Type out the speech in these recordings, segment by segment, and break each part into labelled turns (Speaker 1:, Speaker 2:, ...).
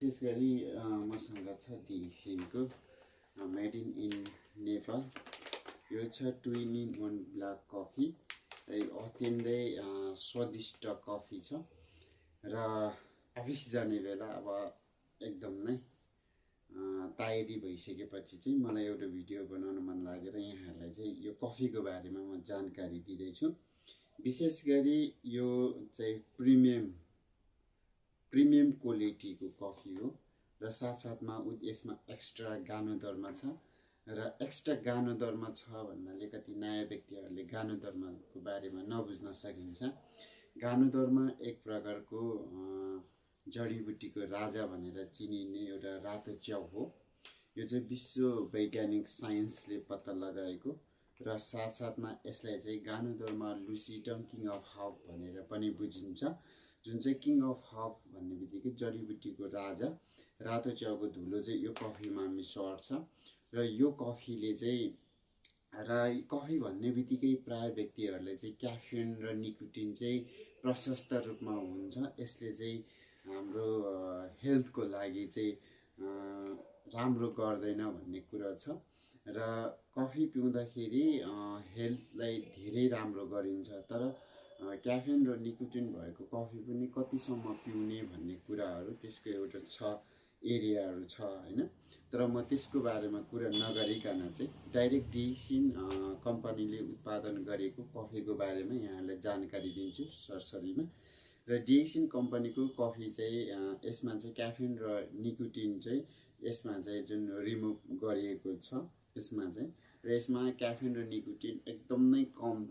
Speaker 1: विशेष गरी मसँग छ डिएक्सिनको मेड इन नेपाल। यो छ 2-in-1 ब्ल्याक कफी। यो अत्यन्तै स्वादिष्ट कफी छ र अफिस जाने बेला अब एकदम नै टायरी भइसकेपछि चाहिँ मलाई एउटा भिडियो बनाउन मन लागेर यहाँहरूलाई चाहिँ यो कफीको बारेमा म जानकारी दिँदैछु। विशेष गरी यो चाहिँ प्रिमियम क्वालिटीको कफी हो र साथसाथमा यसमा एक्स्ट्रा गानो दरमा छ र एक्स्ट्रा गानो दरमा छ भन्नाले कति नयाँ व्यक्तिहरूले गानो दर्माको बारेमा नबुझ्न सकिन्छ। गानो दरमा एक प्रकारको जडीबुटीको राजा भनेर चिनिने एउटा रातो च्याउ हो। यो चाहिँ विश्व वैज्ञानिक साइन्सले पत्ता लगाएको र साथसाथमा यसलाई चाहिँ गानो दरमा लुसिडम किङ अफ हर्ब भनेर पनि बुझिन्छ। जुन चाहिँ किङ अफ हर्ब भन्ने बित्तिकै जडीबुटीको राजा रातो च्याउको धुलो चाहिँ यो कफीमा सर्छ र यो कफीले चाहिँ कफी भन्ने बित्तिकै प्राय व्यक्तिहरूले चाहिँ क्याफिन र निकोटिन चाहिँ प्रशस्त रूपमा हुन्छ। यसले चाहिँ हाम्रो हेल्थको लागि चाहिँ राम्रो गर्दैन भन्ने कुरा छ र कफी पिउँदाखेरि हेल्थलाई धेरै राम्रो गरिन्छ। तर क्याफिन र निकोटिन भएको कफी पनि कतिसम्म पिउने भन्ने कुराहरू त्यसको एउटा छ एरियाहरू छ हैन। तर म त्यसको बारेमा कुरा नगरिकन चाहिँ डाइरेक्ट डिएक्सिन कम्पनीले उत्पादन गरेको कफीको बारेमा यहाँलाई जानकारी दिन्छु सरसरीमा। र डिएक्सिन कम्पनीको कफी चाहिँ यसमा चाहिँ क्याफिन र निकोटिन चाहिँ यसमा चाहिँ जुन रिमुभ गरिएको छ यसमा चाहिँ र यसमा क्याफिन र निकोटिन एकदमै कम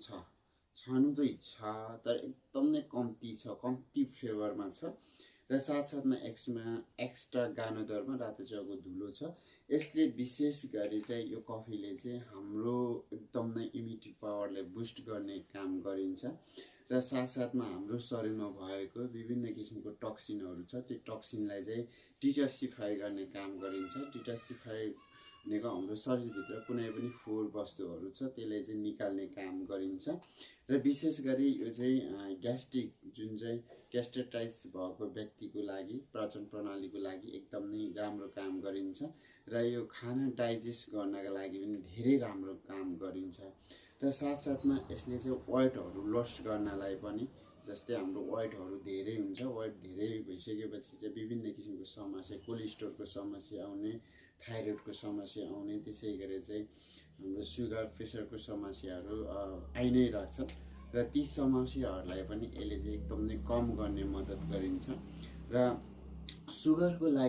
Speaker 1: छनु चाहिँ छ तर एकदमै कम्ती छ, कम्ती फ्लेभरमा छ र साथसाथमा एक्स्ट्रा गानो दरमा रातो च्याउको धुलो छ। यसले विशेष गरी चाहिँ यो कफीले चाहिँ हाम्रो एकदमै इम्युनिटी पावरलाई बुस्ट गर्ने काम गरिन्छ र साथसाथमा हाम्रो शरीरमा भएको विभिन्न किसिमको टक्सिनहरू छ त्यो टक्सिनलाई चाहिँ डिटक्सिफाई गर्ने काम गरिन्छ। डिटक्सिफाई भनेको हाम्रो शरीरभित्र कुनै पनि फोहोर वस्तुहरू छ त्यसलाई चाहिँ निकाल्ने काम गरिन्छ र विशेष गरी यो चाहिँ ग्यास्ट्रिक जुन चाहिँ ग्यास्ट्राइटिस भएको व्यक्तिको लागि पाचन प्रणालीको लागि एकदमै राम्रो काम गरिन्छ र यो खाना डाइजेस्ट गर्नका लागि पनि धेरै राम्रो काम गरिन्छ र साथसाथमा यसले चाहिँ वेटहरू लस गर्नलाई पनि, जस्तै हाम्रो वेटहरू धेरै हुन्छ, वेट धेरै भइसकेपछि चाहिँ विभिन्न किसिमको समस्या, कोलेस्ट्रोलको समस्या आउने, थाइरोइडको समस्या आउने, त्यसै गरी चाहिँ हाम्रो सुगर प्रेसरको समस्याहरू आइ नै राख्छ र ती समस्याहरूलाई पनि यसले चाहिँ एकदमै कम गर्ने मद्दत गरिन्छ र सुगरको लागि